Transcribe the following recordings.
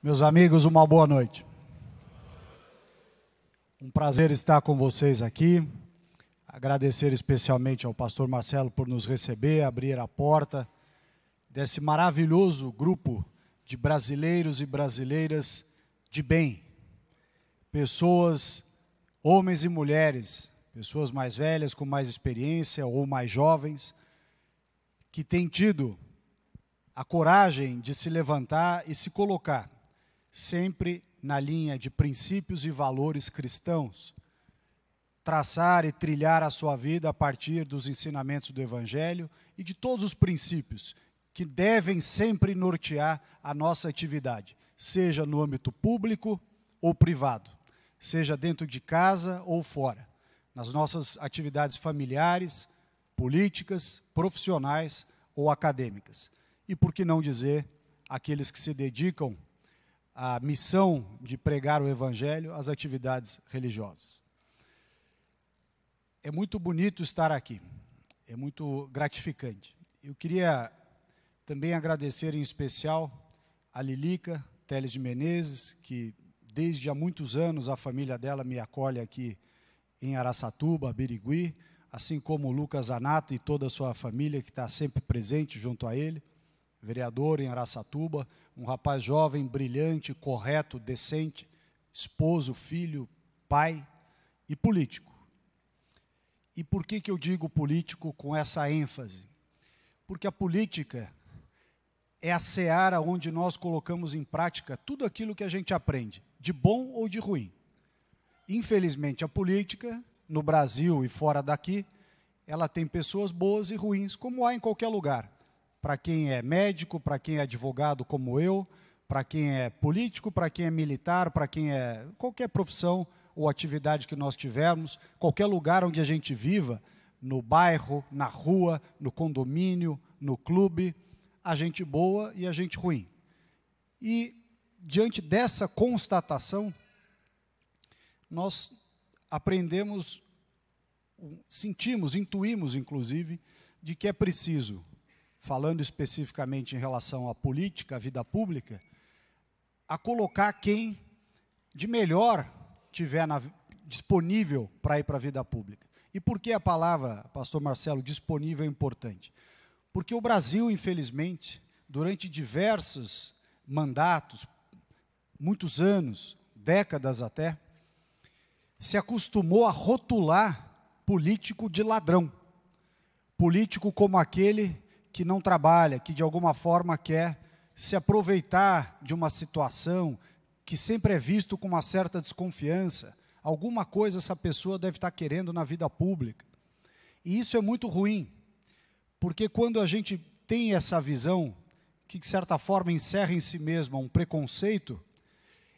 Meus amigos, uma boa noite. Um prazer estar com vocês aqui. Agradecer especialmente ao pastor Marcelo por nos receber, abrir a porta desse maravilhoso grupo de brasileiros e brasileiras de bem. Pessoas, homens e mulheres, pessoas mais velhas, com mais experiência ou mais jovens, que têm tido a coragem de se levantar e se colocar sempre na linha de princípios e valores cristãos, traçar e trilhar a sua vida a partir dos ensinamentos do Evangelho e de todos os princípios que devem sempre nortear a nossa atividade, seja no âmbito público ou privado, seja dentro de casa ou fora, nas nossas atividades familiares, políticas, profissionais ou acadêmicas. E por que não dizer aqueles que se dedicam à missão de pregar o Evangelho às atividades religiosas. É muito bonito estar aqui, é muito gratificante. Eu queria também agradecer em especial a Lilica Teles de Menezes, que desde há muitos anos a família dela me acolhe aqui em Araçatuba, Birigui, assim como o Lucas Zanata e toda a sua família que está sempre presente junto a ele, vereador em Araçatuba, um rapaz jovem, brilhante, correto, decente, esposo, filho, pai e político. E por que eu digo político com essa ênfase? Porque a política é a seara onde nós colocamos em prática tudo aquilo que a gente aprende, de bom ou de ruim. Infelizmente, a política, no Brasil e fora daqui, ela tem pessoas boas e ruins, como há em qualquer lugar. Para quem é médico, para quem é advogado como eu, para quem é político, para quem é militar, para quem é qualquer profissão ou atividade que nós tivermos, qualquer lugar onde a gente viva, no bairro, na rua, no condomínio, no clube, há gente boa e há gente ruim. E, diante dessa constatação, nós aprendemos, sentimos, intuímos, inclusive, de que é preciso, falando especificamente em relação à política, à vida pública, a colocar quem de melhor tiver disponível para ir para a vida pública. E por que a palavra, pastor Marcelo, disponível é importante? Porque o Brasil, infelizmente, durante diversos mandatos, muitos anos, décadas até, se acostumou a rotular político de ladrão. Político como aquele que não trabalha, que de alguma forma quer se aproveitar de uma situação que sempre é visto com uma certa desconfiança. Alguma coisa essa pessoa deve estar querendo na vida pública. E isso é muito ruim, porque quando a gente tem essa visão, que de certa forma encerra em si mesma um preconceito,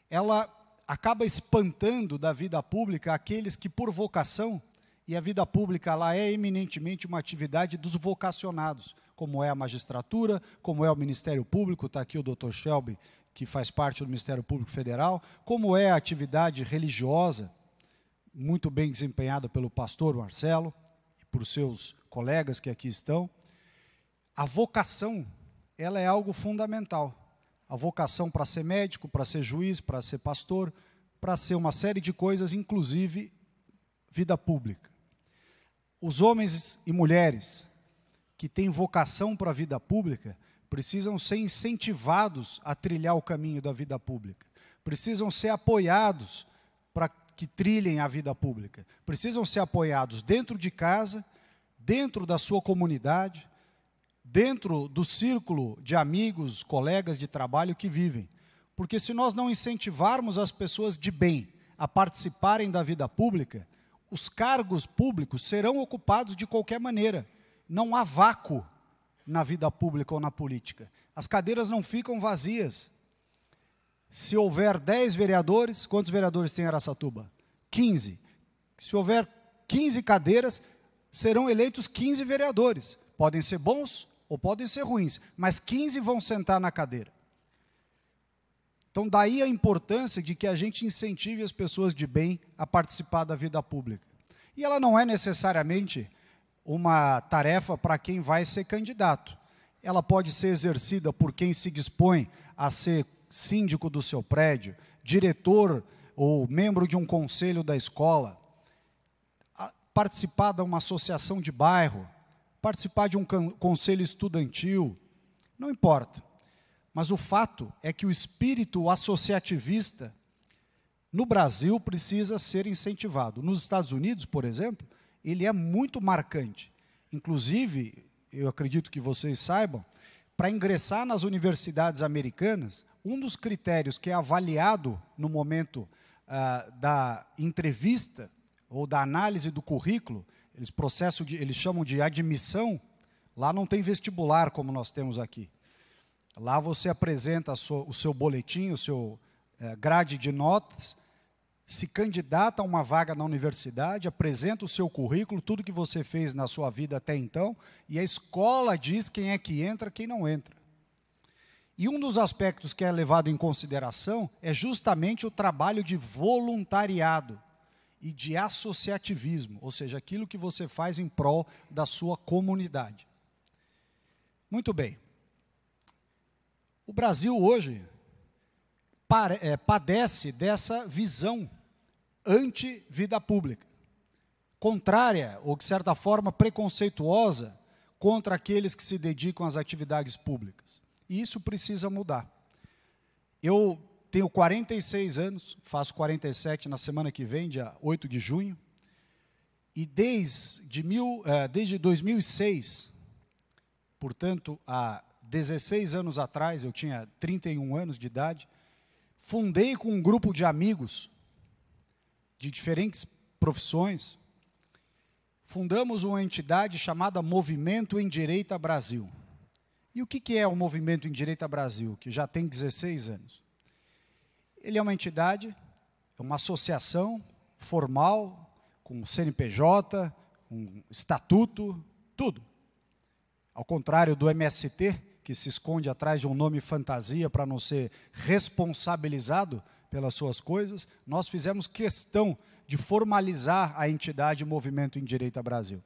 ela acaba espantando da vida pública aqueles que por vocação, e a vida pública lá é eminentemente uma atividade dos vocacionados, como é a magistratura, como é o Ministério Público, está aqui o Dr. Shelby, que faz parte do Ministério Público Federal, como é a atividade religiosa, muito bem desempenhada pelo pastor Marcelo, e por seus colegas que aqui estão. A vocação, ela é algo fundamental. A vocação para ser médico, para ser juiz, para ser pastor, para ser uma série de coisas, inclusive vida pública. Os homens e mulheres que têm vocação para a vida pública precisam ser incentivados a trilhar o caminho da vida pública. Precisam ser apoiados para que trilhem a vida pública. Precisam ser apoiados dentro de casa, dentro da sua comunidade, dentro do círculo de amigos, colegas de trabalho que vivem. Porque se nós não incentivarmos as pessoas de bem a participarem da vida pública, os cargos públicos serão ocupados de qualquer maneira. Não há vácuo na vida pública ou na política. As cadeiras não ficam vazias. Se houver 10 vereadores, quantos vereadores tem em Araçatuba? 15. Se houver 15 cadeiras, serão eleitos 15 vereadores. Podem ser bons ou podem ser ruins, mas 15 vão sentar na cadeira. Então, daí a importância de que a gente incentive as pessoas de bem a participar da vida pública. E ela não é necessariamente uma tarefa para quem vai ser candidato. Ela pode ser exercida por quem se dispõe a ser síndico do seu prédio, diretor ou membro de um conselho da escola, participar de uma associação de bairro, participar de um conselho estudantil, não importa. Mas o fato é que o espírito associativista no Brasil precisa ser incentivado. Nos Estados Unidos, por exemplo, ele é muito marcante. Inclusive, eu acredito que vocês saibam, para ingressar nas universidades americanas, um dos critérios que é avaliado no momento da entrevista ou da análise do currículo, eles chamam de admissão, lá não tem vestibular como nós temos aqui. Lá você apresenta o seu boletim, o seu grade de notas, se candidata a uma vaga na universidade, apresenta o seu currículo, tudo que você fez na sua vida até então, e a escola diz quem é que entra, quem não entra. E um dos aspectos que é levado em consideração é justamente o trabalho de voluntariado e de associativismo, ou seja, aquilo que você faz em prol da sua comunidade. Muito bem. O Brasil hoje padece dessa visão anti-vida pública, contrária, ou de certa forma preconceituosa, contra aqueles que se dedicam às atividades públicas. E isso precisa mudar. Eu tenho 46 anos, faço 47 na semana que vem, dia 8 de junho, e desde 2006, portanto, há 16 anos atrás, eu tinha 31 anos de idade, fundei com um grupo de amigos de diferentes profissões, fundamos uma entidade chamada Movimento Endireita Brasil. E o que é o Movimento Endireita Brasil, que já tem 16 anos? Ele é uma entidade, é uma associação formal, com CNPJ, com estatuto, tudo. Ao contrário do MST, que se esconde atrás de um nome fantasia para não ser responsabilizado pelas suas coisas, nós fizemos questão de formalizar a entidade Movimento Endireita Brasil.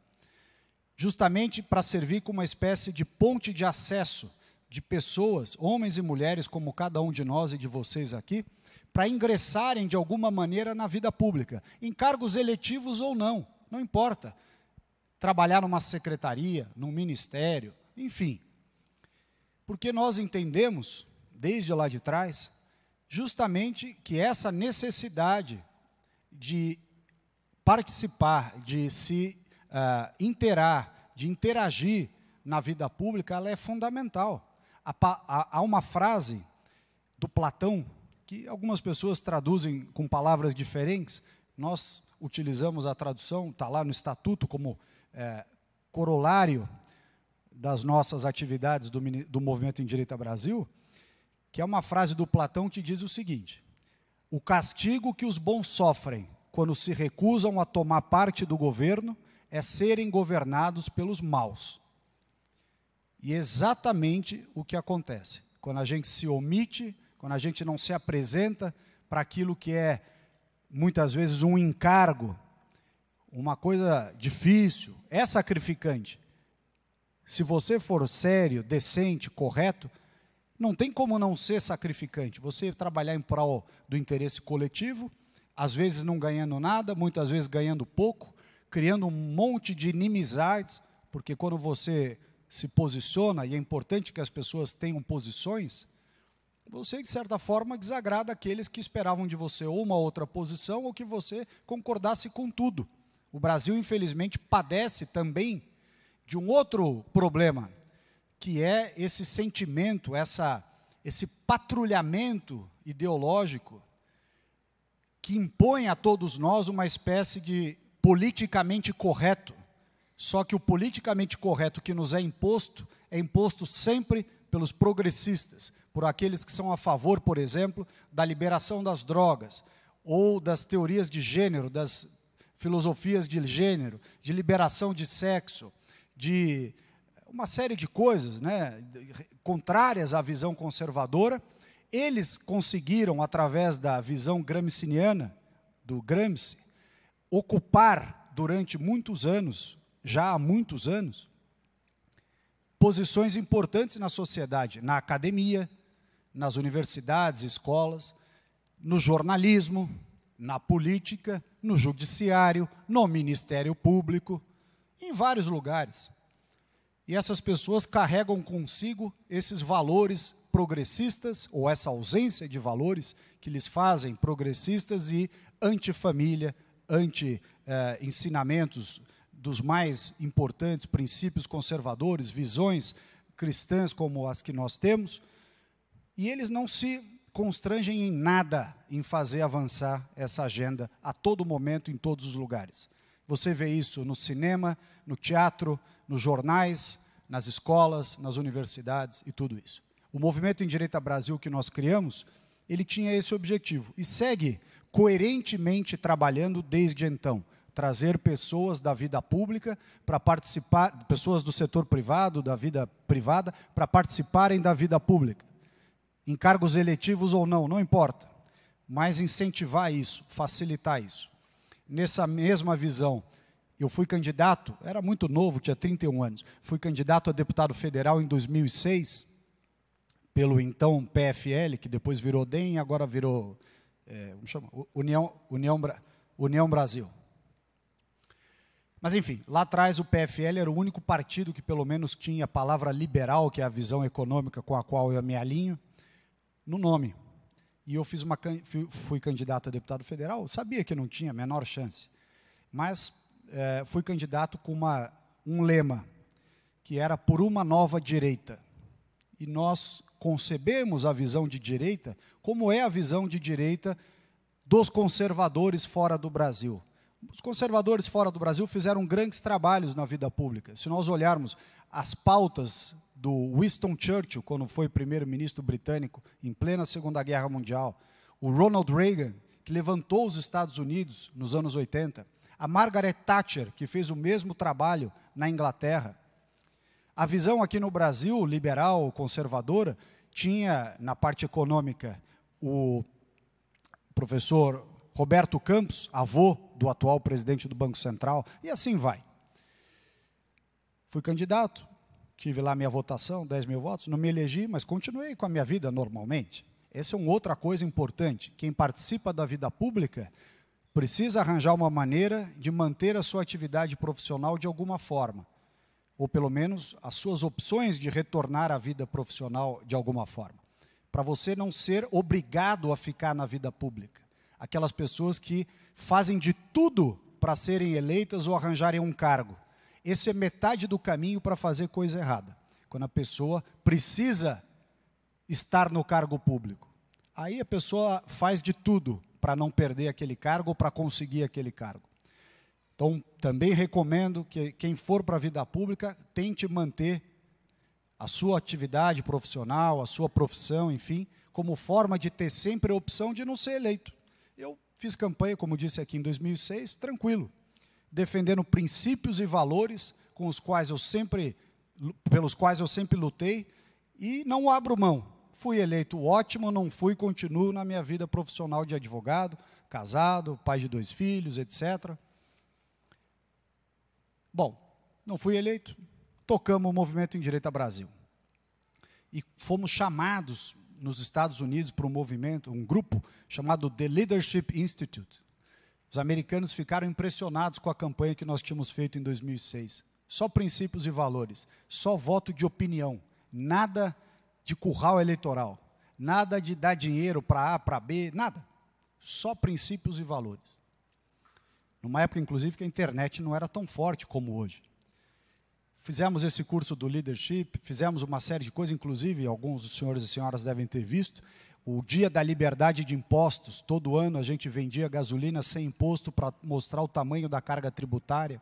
Justamente para servir como uma espécie de ponte de acesso de pessoas, homens e mulheres, como cada um de nós e de vocês aqui, para ingressarem de alguma maneira na vida pública, em cargos eletivos ou não, não importa. Trabalhar numa secretaria, num ministério, enfim. Porque nós entendemos, desde lá de trás, justamente que essa necessidade de participar, de se interar, de interagir na vida pública, ela é fundamental. Há uma frase do Platão, que algumas pessoas traduzem com palavras diferentes, nós utilizamos a tradução, está lá no Estatuto como corolário das nossas atividades do Movimento Endireita Brasil, que é uma frase do Platão que diz o seguinte: o castigo que os bons sofrem quando se recusam a tomar parte do governo é serem governados pelos maus. E é exatamente o que acontece. Quando a gente se omite, quando a gente não se apresenta para aquilo que é, muitas vezes, um encargo, uma coisa difícil, é sacrificante. Se você for sério, decente, correto, não tem como não ser sacrificante. Você trabalhar em prol do interesse coletivo, às vezes não ganhando nada, muitas vezes ganhando pouco, criando um monte de inimizades, porque quando você se posiciona, e é importante que as pessoas tenham posições, você, de certa forma, desagrada aqueles que esperavam de você ou uma outra posição, ou que você concordasse com tudo. O Brasil, infelizmente, padece também de um outro problema, que é esse sentimento, esse patrulhamento ideológico que impõe a todos nós uma espécie de politicamente correto. Só que o politicamente correto que nos é imposto sempre pelos progressistas, por aqueles que são a favor, por exemplo, da liberação das drogas, ou das teorias de gênero, das filosofias de gênero, de liberação de sexo, de uma série de coisas, né, contrárias à visão conservadora. Eles conseguiram, através da visão gramsciana, do Gramsci, ocupar durante muitos anos, já há muitos anos, posições importantes na sociedade, na academia, nas universidades, escolas, no jornalismo, na política, no judiciário, no Ministério Público, em vários lugares. E essas pessoas carregam consigo esses valores progressistas, ou essa ausência de valores que lhes fazem progressistas e anti-família, anti-ensinamentos dos mais importantes princípios conservadores, visões cristãs como as que nós temos, e eles não se constrangem em nada em fazer avançar essa agenda a todo momento, em todos os lugares. Você vê isso no cinema, no teatro, nos jornais, nas escolas, nas universidades e tudo isso. O Movimento Endireita Brasil que nós criamos, ele tinha esse objetivo e segue coerentemente trabalhando desde então. Trazer pessoas da vida pública para participar, pessoas do setor privado, da vida privada, para participarem da vida pública. Em cargos eletivos ou não, não importa. Mas incentivar isso, facilitar isso. Nessa mesma visão, eu fui candidato, era muito novo, tinha 31 anos, fui candidato a deputado federal em 2006, pelo então PFL, que depois virou DEM e agora virou União Brasil. Mas, enfim, lá atrás o PFL era o único partido que pelo menos tinha a palavra liberal, que é a visão econômica com a qual eu me alinho, no nome. E eu fui candidato a deputado federal, sabia que não tinha a menor chance, mas fui candidato com um lema, que era por uma nova direita. E nós concebemos a visão de direita como é a visão de direita dos conservadores fora do Brasil. Os conservadores fora do Brasil fizeram grandes trabalhos na vida pública. Se nós olharmos as pautas do Winston Churchill, quando foi primeiro-ministro britânico, em plena Segunda Guerra Mundial, o Ronald Reagan, que levantou os Estados Unidos nos anos 80, a Margaret Thatcher, que fez o mesmo trabalho na Inglaterra. A visão aqui no Brasil, liberal, conservadora, tinha, na parte econômica, o professor Roberto Campos, avô do atual presidente do Banco Central, e assim vai. Fui candidato, tive lá minha votação, 10 mil votos, não me elegi, mas continuei com a minha vida normalmente. Essa é uma outra coisa importante. Quem participa da vida pública precisa arranjar uma maneira de manter a sua atividade profissional de alguma forma, ou pelo menos as suas opções de retornar à vida profissional de alguma forma, para você não ser obrigado a ficar na vida pública. Aquelas pessoas que fazem de tudo para serem eleitas ou arranjarem um cargo. Esse é metade do caminho para fazer coisa errada. Quando a pessoa precisa estar no cargo público. Aí a pessoa faz de tudo para não perder aquele cargo ou para conseguir aquele cargo. Então, também recomendo que quem for para a vida pública tente manter a sua atividade profissional, a sua profissão, enfim, como forma de ter sempre a opção de não ser eleito. Eu fiz campanha, como disse aqui, em 2006, tranquilo, defendendo princípios e valores pelos quais eu sempre lutei e não abro mão. Fui eleito, ótimo, não fui, continuo na minha vida profissional de advogado, casado, pai de 2 filhos, etc. Bom, não fui eleito, tocamos o Movimento Endireita Brasil. E fomos chamados nos Estados Unidos para um movimento, um grupo chamado The Leadership Institute. Os americanos ficaram impressionados com a campanha que nós tínhamos feito em 2006. Só princípios e valores, só voto de opinião, nada de curral eleitoral, nada de dar dinheiro para A, para B, nada. Só princípios e valores. Numa época, inclusive, que a internet não era tão forte como hoje. Fizemos esse curso do leadership, fizemos uma série de coisas, inclusive, alguns dos senhores e senhoras devem ter visto, o Dia da Liberdade de Impostos. Todo ano a gente vendia gasolina sem imposto para mostrar o tamanho da carga tributária,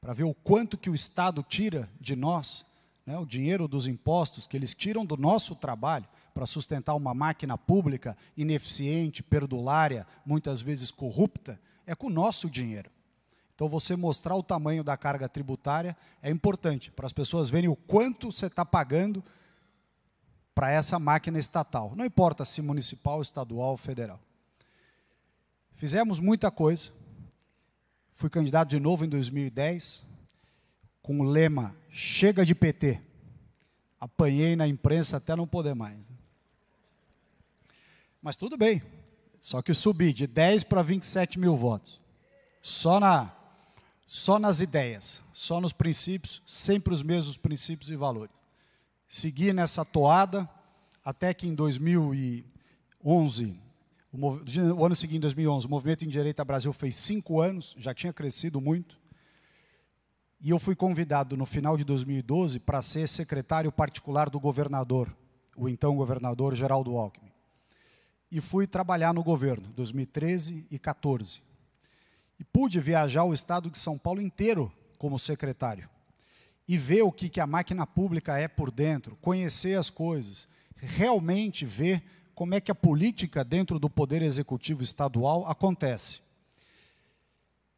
para ver o quanto que o Estado tira de nós, né, o dinheiro dos impostos que eles tiram do nosso trabalho para sustentar uma máquina pública ineficiente, perdulária, muitas vezes corrupta, é com o nosso dinheiro. Então, você mostrar o tamanho da carga tributária é importante, para as pessoas verem o quanto você está pagando para essa máquina estatal. Não importa se municipal, estadual ou federal. Fizemos muita coisa. Fui candidato de novo em 2010, com o lema, chega de PT. Apanhei na imprensa até não poder mais. Mas tudo bem. Só que subi de 10 para 27 mil votos. Só nas ideias, só nos princípios, sempre os mesmos princípios e valores. Segui nessa toada, até que em 2011, o ano seguinte, em 2011, o Movimento Endireita Brasil fez 5 anos, já tinha crescido muito, e eu fui convidado no final de 2012 para ser secretário particular do governador, o então governador Geraldo Alckmin. E fui trabalhar no governo, 2013 e 2014. E pude viajar o estado de São Paulo inteiro como secretário. E ver o que a máquina pública é por dentro, conhecer as coisas, realmente ver como é que a política dentro do Poder Executivo Estadual acontece.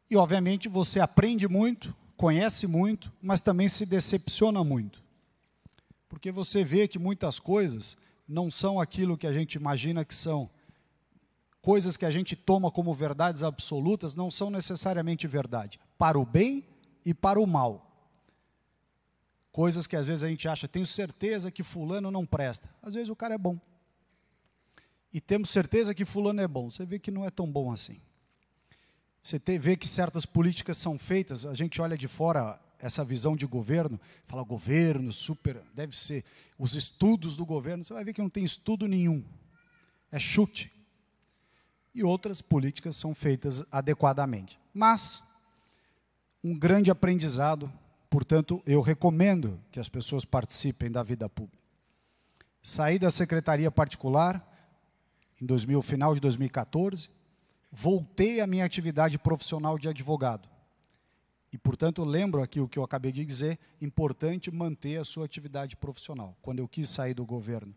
E, obviamente, você aprende muito, conhece muito, mas também se decepciona muito. Porque você vê que muitas coisas não são aquilo que a gente imagina que são. Coisas que a gente toma como verdades absolutas não são necessariamente verdade, para o bem e para o mal. Coisas que às vezes a gente acha, tenho certeza que fulano não presta. Às vezes o cara é bom. E temos certeza que fulano é bom. Você vê que não é tão bom assim. Você vê que certas políticas são feitas, a gente olha de fora essa visão de governo, fala governo, super, deve ser os estudos do governo, você vai ver que não tem estudo nenhum. É chute. E outras políticas são feitas adequadamente. Mas, um grande aprendizado, portanto, eu recomendo que as pessoas participem da vida pública. Saí da secretaria particular, em final de 2014, voltei à minha atividade profissional de advogado. E, portanto, lembro aqui o que eu acabei de dizer, importante manter a sua atividade profissional. Quando eu quis sair do governo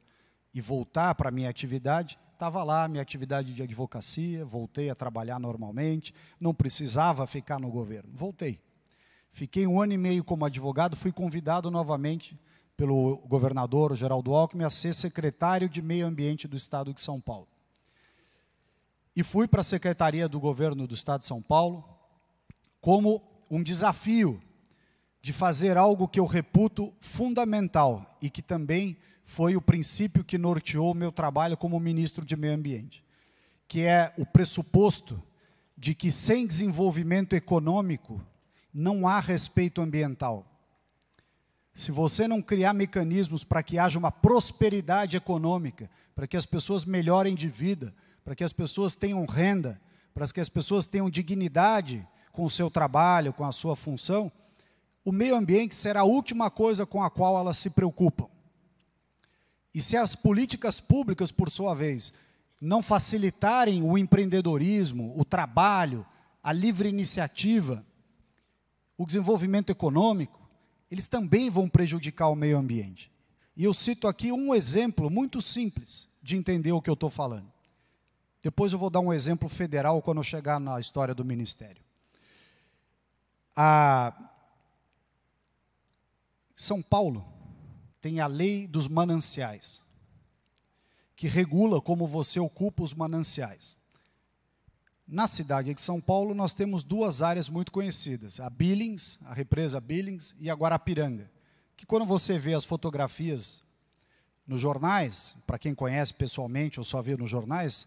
e voltar para a minha atividade, estava lá, minha atividade de advocacia, voltei a trabalhar normalmente, não precisava ficar no governo. Voltei. Fiquei 1 ano e meio como advogado, fui convidado novamente pelo governador Geraldo Alckmin a ser secretário de Meio Ambiente do Estado de São Paulo. E fui para a Secretaria do Governo do Estado de São Paulo como um desafio de fazer algo que eu reputo fundamental e que também foi o princípio que norteou o meu trabalho como ministro de Meio Ambiente, que é o pressuposto de que sem desenvolvimento econômico não há respeito ambiental. Se você não criar mecanismos para que haja uma prosperidade econômica, para que as pessoas melhorem de vida, para que as pessoas tenham renda, para que as pessoas tenham dignidade com o seu trabalho, com a sua função, o meio ambiente será a última coisa com a qual elas se preocupam. E se as políticas públicas, por sua vez, não facilitarem o empreendedorismo, o trabalho, a livre iniciativa, o desenvolvimento econômico, eles também vão prejudicar o meio ambiente. E eu cito aqui um exemplo muito simples de entender o que eu estou falando. Depois eu vou dar um exemplo federal quando eu chegar na história do Ministério. São Paulo tem a lei dos mananciais, que regula como você ocupa os mananciais. Na cidade de São Paulo, nós temos 2 áreas muito conhecidas, a Billings, a represa Billings, e a Guarapiranga, que quando você vê as fotografias nos jornais, para quem conhece pessoalmente ou só vê nos jornais,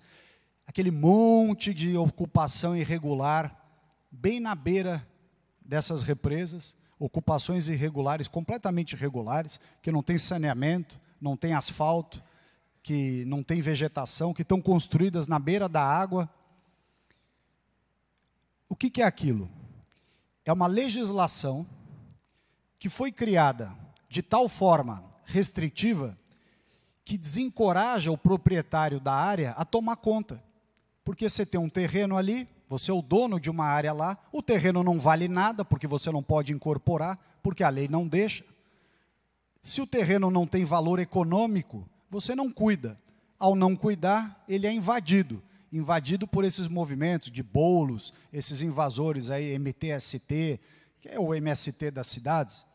aquele monte de ocupação irregular, bem na beira dessas represas, ocupações irregulares, completamente irregulares, que não tem saneamento, não tem asfalto, que não tem vegetação, que estão construídas na beira da água. O que é aquilo? É uma legislação que foi criada de tal forma restritiva que desencoraja o proprietário da área a tomar conta. Porque você tem um terreno ali, você é o dono de uma área lá, o terreno não vale nada, porque você não pode incorporar, porque a lei não deixa. Se o terreno não tem valor econômico, você não cuida. Ao não cuidar, ele é invadido por esses movimentos de bolos, esses invasores aí, MTST, que é o MST das cidades,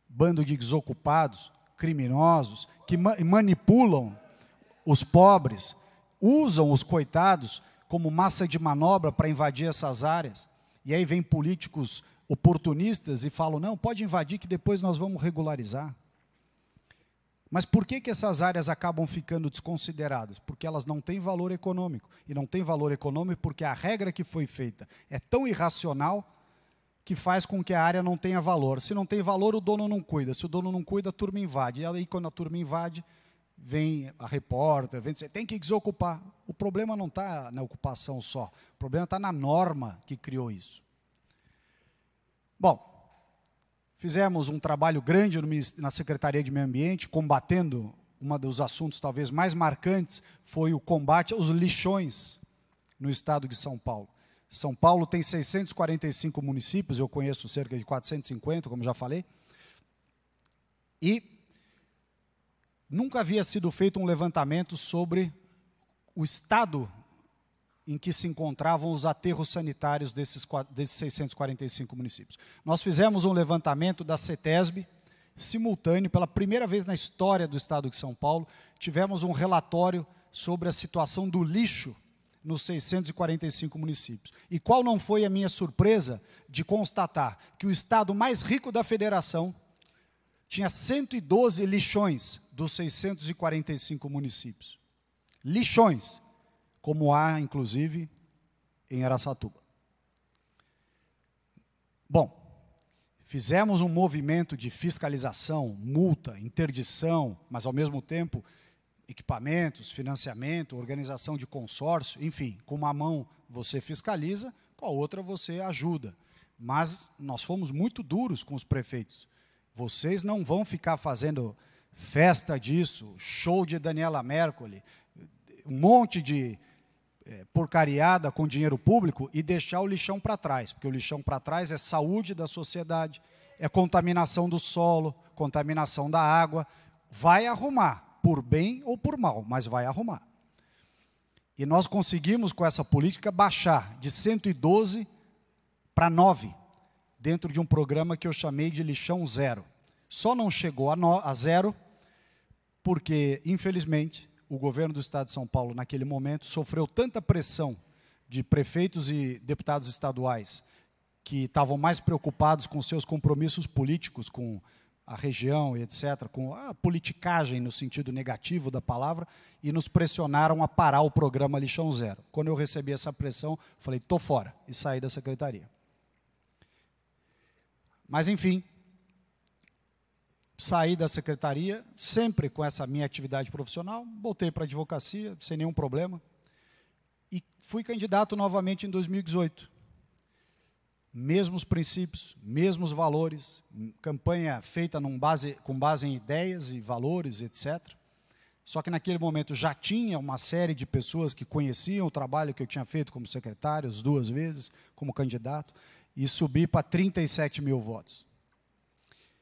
bando de desocupados, criminosos, que manipulam os pobres, usam os coitados como massa de manobra para invadir essas áreas. E aí vem políticos oportunistas e falam, não, pode invadir que depois nós vamos regularizar. Mas por que essas áreas acabam ficando desconsideradas? Porque elas não têm valor econômico. E não têm valor econômico porque a regra que foi feita é tão irracional que faz com que a área não tenha valor. Se não tem valor, o dono não cuida. Se o dono não cuida, a turma invade. E aí, quando a turma invade, vem a repórter, vem dizer, tem que desocupar. O problema não está na ocupação só. O problema está na norma que criou isso. Bom, fizemos um trabalho grande na Secretaria de Meio Ambiente, combatendo, um dos assuntos talvez mais marcantes, foi o combate aos lixões no estado de São Paulo. São Paulo tem 645 municípios, eu conheço cerca de 450, como já falei, e nunca havia sido feito um levantamento sobre o estado em que se encontravam os aterros sanitários desses 645 municípios. Nós fizemos um levantamento da CETESB, simultâneo, pela primeira vez na história do estado de São Paulo, tivemos um relatório sobre a situação do lixo nos 645 municípios. E qual não foi a minha surpresa de constatar que o estado mais rico da federação tinha 112 lixões dos 645 municípios. Lixões, como há, inclusive, em Araçatuba. Bom, fizemos um movimento de fiscalização, multa, interdição, mas, ao mesmo tempo, equipamentos, financiamento, organização de consórcio, enfim, com uma mão você fiscaliza, com a outra você ajuda. Mas nós fomos muito duros com os prefeitos. Vocês não vão ficar fazendo festa disso, show de Daniela Mercury, um monte de porcariada com dinheiro público e deixar o lixão para trás, porque o lixão para trás é saúde da sociedade, é contaminação do solo, contaminação da água. Vai arrumar, por bem ou por mal, mas vai arrumar. E nós conseguimos, com essa política, baixar de 112 para 9, dentro de um programa que eu chamei de lixão zero. Só não chegou a zero porque, infelizmente, o governo do estado de São Paulo, naquele momento, sofreu tanta pressão de prefeitos e deputados estaduais que estavam mais preocupados com seus compromissos políticos, com a região e etc., com a politicagem no sentido negativo da palavra, e nos pressionaram a parar o programa Lixão Zero. Quando eu recebi essa pressão, falei, estou fora, e saí da secretaria. Mas, enfim, saí da secretaria, sempre com essa minha atividade profissional, voltei para a advocacia, sem nenhum problema, e fui candidato novamente em 2018. Mesmos princípios, mesmos valores, campanha feita com base em ideias e valores, etc. Só que naquele momento já tinha uma série de pessoas que conheciam o trabalho que eu tinha feito como secretário, as 2 vezes, como candidato, e subi para 37 mil votos.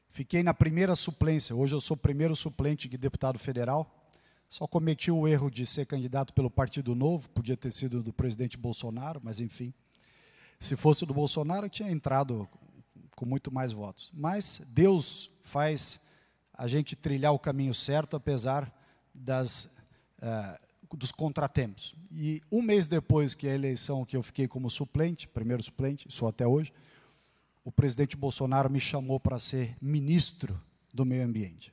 Fiquei na primeira suplência, hoje eu sou o primeiro suplente de deputado federal, só cometi o erro de ser candidato pelo Partido Novo, podia ter sido do presidente Bolsonaro, mas enfim. Se fosse do Bolsonaro, eu tinha entrado com muito mais votos. Mas Deus faz a gente trilhar o caminho certo, apesar dos contratempos. E 1 mês depois que a eleição que eu fiquei como suplente, primeiro suplente, sou até hoje, o presidente Bolsonaro me chamou para ser ministro do Meio Ambiente.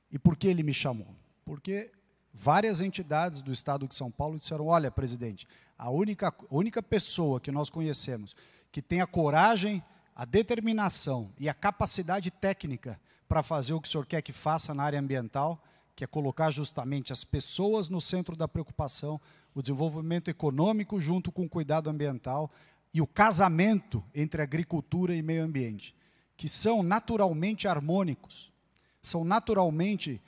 E por que ele me chamou? Porque várias entidades do estado de São Paulo disseram, olha, presidente, a única pessoa que nós conhecemos que tem a coragem, a determinação e a capacidade técnica para fazer o que o senhor quer que faça na área ambiental, que é colocar justamente as pessoas no centro da preocupação, o desenvolvimento econômico junto com o cuidado ambiental e o casamento entre agricultura e meio ambiente, que são naturalmente harmônicos, são naturalmente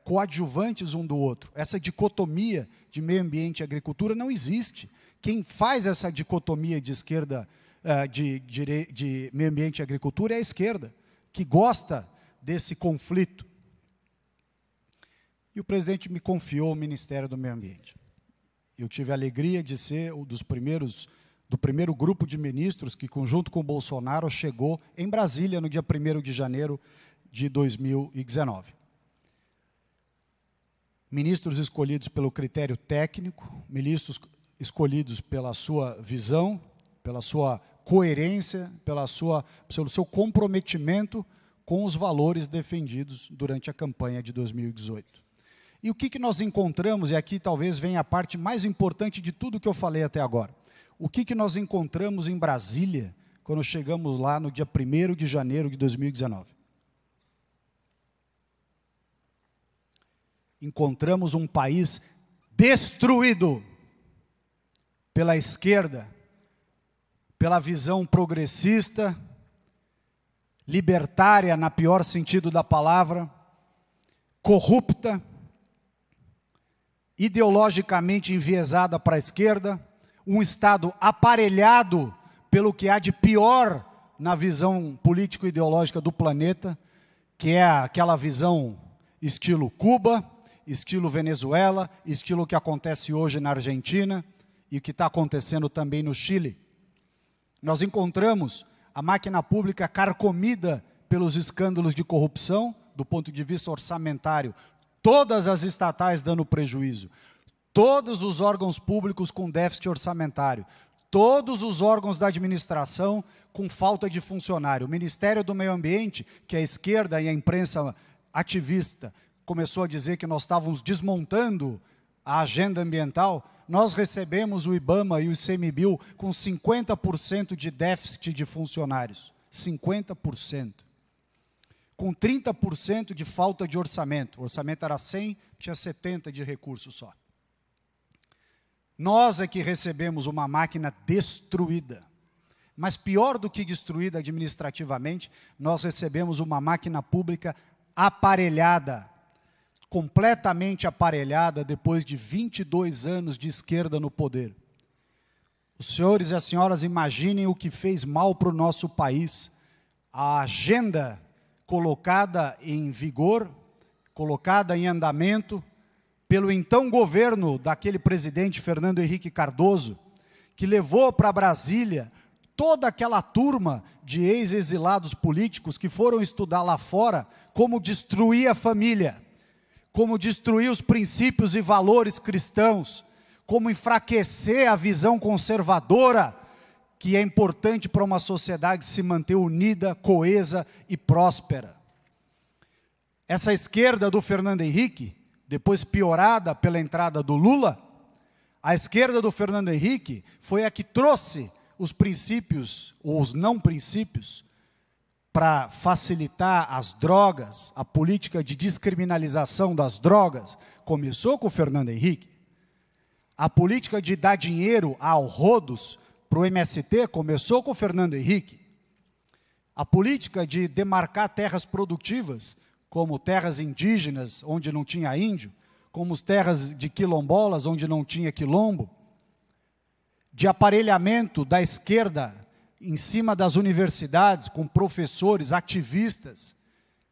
coadjuvantes um do outro. Essa dicotomia de meio ambiente e agricultura não existe. Quem faz essa dicotomia de esquerda, de meio ambiente e agricultura é a esquerda, que gosta desse conflito. E o presidente me confiou o Ministério do Meio Ambiente. Eu tive a alegria de ser um do primeiro grupo de ministros que, junto com o Bolsonaro, chegou em Brasília no dia 1º de janeiro de 2019. Ministros escolhidos pelo critério técnico, ministros escolhidos pela sua visão, pela sua coerência, pelo seu comprometimento com os valores defendidos durante a campanha de 2018. E o que nós encontramos, e aqui talvez venha a parte mais importante de tudo que eu falei até agora. O que nós encontramos em Brasília, quando chegamos lá no dia 1º de janeiro de 2019? Encontramos um país destruído pela esquerda, pela visão progressista, libertária, na pior sentido da palavra, corrupta, ideologicamente enviesada para a esquerda, um Estado aparelhado pelo que há de pior na visão político-ideológica do planeta, que é aquela visão estilo Cuba, estilo Venezuela, estilo que acontece hoje na Argentina e que está acontecendo também no Chile. Nós encontramos a máquina pública carcomida pelos escândalos de corrupção, do ponto de vista orçamentário, todas as estatais dando prejuízo, todos os órgãos públicos com déficit orçamentário, todos os órgãos da administração com falta de funcionário. O Ministério do Meio Ambiente, que a esquerda e a imprensa ativista começou a dizer que nós estávamos desmontando a agenda ambiental, nós recebemos o IBAMA e o ICMBio com 50% de déficit de funcionários. 50%. Com 30% de falta de orçamento. O orçamento era 100, tinha 70 de recursos só. Nós é que recebemos uma máquina destruída. Mas pior do que destruída administrativamente, nós recebemos uma máquina pública aparelhada, completamente aparelhada depois de 22 anos de esquerda no poder. Os senhores e as senhoras imaginem o que fez mal para o nosso país. A agenda colocada em vigor, colocada em andamento, pelo então governo daquele presidente Fernando Henrique Cardoso, que levou para Brasília toda aquela turma de ex-exilados políticos que foram estudar lá fora como destruir a família, como destruir os princípios e valores cristãos, como enfraquecer a visão conservadora, que é importante para uma sociedade se manter unida, coesa e próspera. Essa esquerda do Fernando Henrique, depois piorada pela entrada do Lula, a esquerda do Fernando Henrique foi a que trouxe os princípios, ou os não princípios, para facilitar as drogas, a política de descriminalização das drogas, começou com o Fernando Henrique. A política de dar dinheiro ao rodos para o MST começou com o Fernando Henrique. A política de demarcar terras produtivas, como terras indígenas, onde não tinha índio, como as terras de quilombolas, onde não tinha quilombo, de aparelhamento da esquerda em cima das universidades, com professores, ativistas,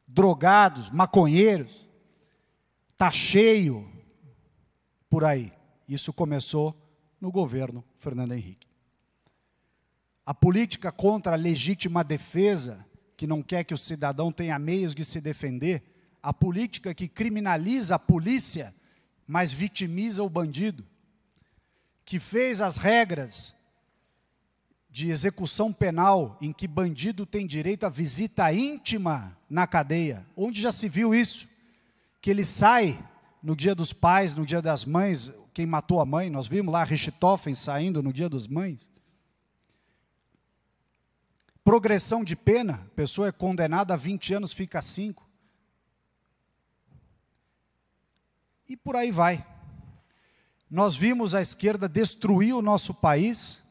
drogados, maconheiros, está cheio por aí. Isso começou no governo Fernando Henrique. A política contra a legítima defesa, que não quer que o cidadão tenha meios de se defender, a política que criminaliza a polícia, mas vitimiza o bandido, que fez as regras de execução penal, em que bandido tem direito à visita íntima na cadeia. Onde já se viu isso? Que ele sai no dia dos pais, no dia das mães, quem matou a mãe, nós vimos lá Richthofen saindo no dia das mães. Progressão de pena, a pessoa é condenada a 20 anos, fica a 5. E por aí vai. Nós vimos a esquerda destruir o nosso país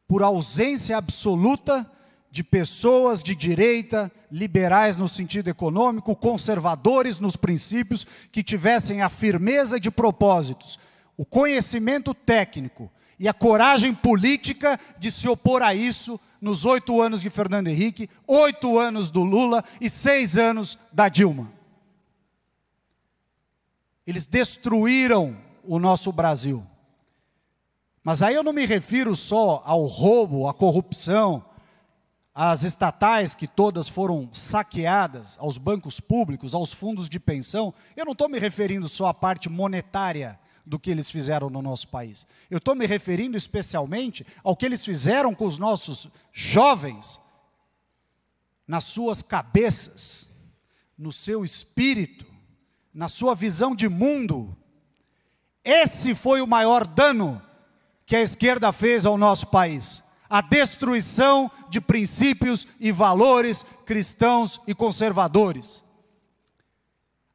por ausência absoluta de pessoas de direita, liberais no sentido econômico, conservadores nos princípios, que tivessem a firmeza de propósitos, o conhecimento técnico e a coragem política de se opor a isso nos 8 anos de Fernando Henrique, 8 anos do Lula e 6 anos da Dilma. Eles destruíram o nosso Brasil. Mas aí eu não me refiro só ao roubo, à corrupção, às estatais que todas foram saqueadas, aos bancos públicos, aos fundos de pensão. Eu não estou me referindo só à parte monetária do que eles fizeram no nosso país. Eu estou me referindo especialmente ao que eles fizeram com os nossos jovens nas suas cabeças, no seu espírito, na sua visão de mundo. Esse foi o maior dano que a esquerda fez ao nosso país. A destruição de princípios e valores cristãos e conservadores.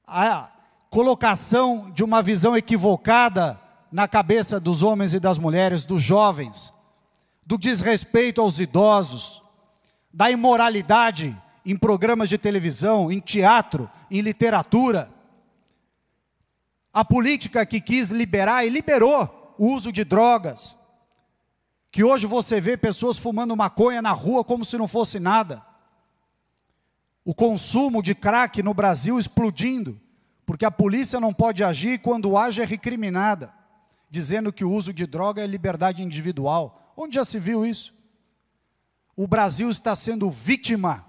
A colocação de uma visão equivocada na cabeça dos homens e das mulheres, dos jovens, do desrespeito aos idosos, da imoralidade em programas de televisão, em teatro, em literatura. A política que quis liberar e liberou o uso de drogas, que hoje você vê pessoas fumando maconha na rua como se não fosse nada. O consumo de crack no Brasil explodindo, porque a polícia não pode agir, quando age é recriminada, dizendo que o uso de droga é liberdade individual. Onde já se viu isso? O Brasil está sendo vítima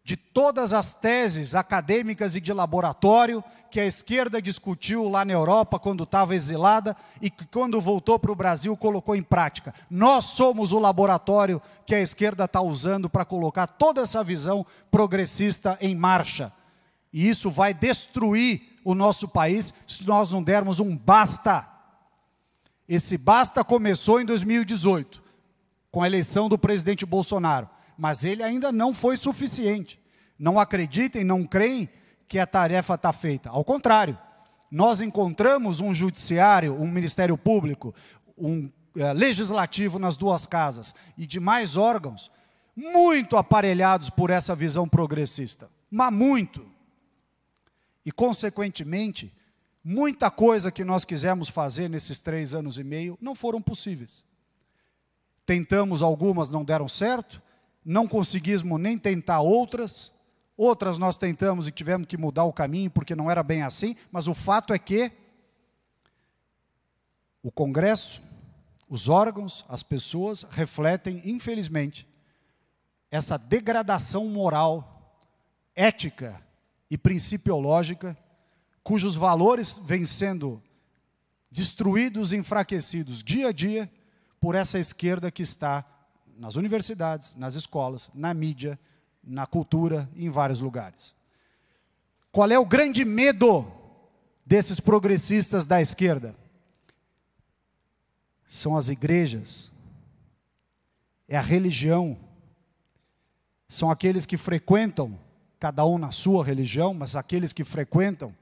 de todas as teses acadêmicas e de laboratório que a esquerda discutiu lá na Europa quando estava exilada e que quando voltou para o Brasil colocou em prática. Nós somos o laboratório que a esquerda está usando para colocar toda essa visão progressista em marcha. E isso vai destruir o nosso país se nós não dermos um basta. Esse basta começou em 2018, com a eleição do presidente Bolsonaro. Mas ele ainda não foi suficiente. Não acreditem, não creem que a tarefa está feita. Ao contrário, nós encontramos um judiciário, um Ministério Público, um legislativo nas duas casas e demais órgãos muito aparelhados por essa visão progressista. Mas muito. E, consequentemente, muita coisa que nós quisemos fazer nesses 3 anos e meio não foram possíveis. Tentamos algumas, não deram certo. Não conseguimos nem tentar outras nós tentamos e tivemos que mudar o caminho, porque não era bem assim, mas o fato é que o Congresso, os órgãos, as pessoas refletem, infelizmente, essa degradação moral, ética e principiológica, cujos valores vêm sendo destruídos e enfraquecidos dia a dia por essa esquerda que está nas universidades, nas escolas, na mídia, na cultura e em vários lugares. Qual é o grande medo desses progressistas da esquerda? São as igrejas, é a religião, são aqueles que frequentam, cada um na sua religião, mas aqueles que frequentam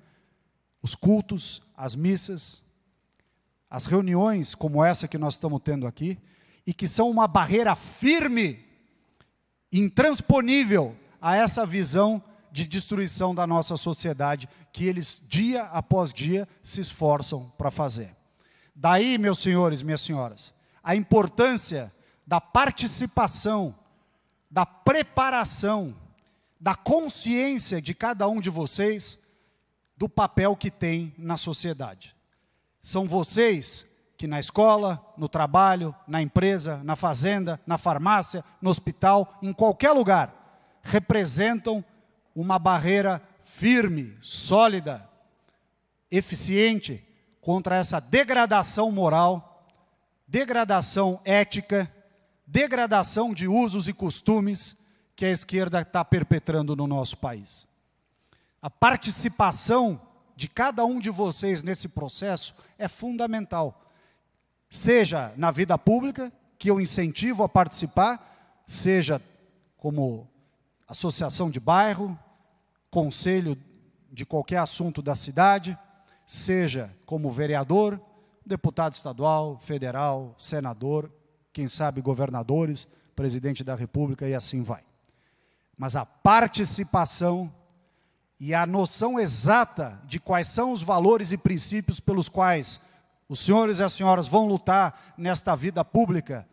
os cultos, as missas, as reuniões como essa que nós estamos tendo aqui, e que são uma barreira firme, intransponível a essa visão de destruição da nossa sociedade, que eles dia após dia se esforçam para fazer. Daí, meus senhores, minhas senhoras, a importância da participação, da preparação, da consciência de cada um de vocês do papel que tem na sociedade. São vocês que na escola, no trabalho, na empresa, na fazenda, na farmácia, no hospital, em qualquer lugar, representam uma barreira firme, sólida, eficiente contra essa degradação moral, degradação ética, degradação de usos e costumes que a esquerda está perpetrando no nosso país. A participação de cada um de vocês nesse processo é fundamental. Seja na vida pública, que eu incentivo a participar, seja como associação de bairro, conselho de qualquer assunto da cidade, seja como vereador, deputado estadual, federal, senador, quem sabe governadores, presidente da República e assim vai. Mas a participação e a noção exata de quais são os valores e princípios pelos quais os senhores e as senhoras vão lutar nesta vida pública,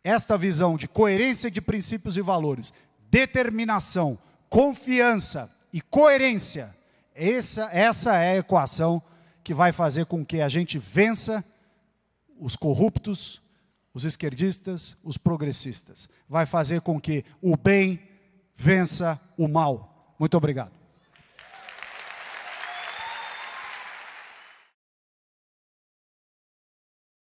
esta visão de coerência de princípios e valores, determinação, confiança e coerência, essa é a equação que vai fazer com que a gente vença os corruptos, os esquerdistas, os progressistas. Vai fazer com que o bem vença o mal. Muito obrigado.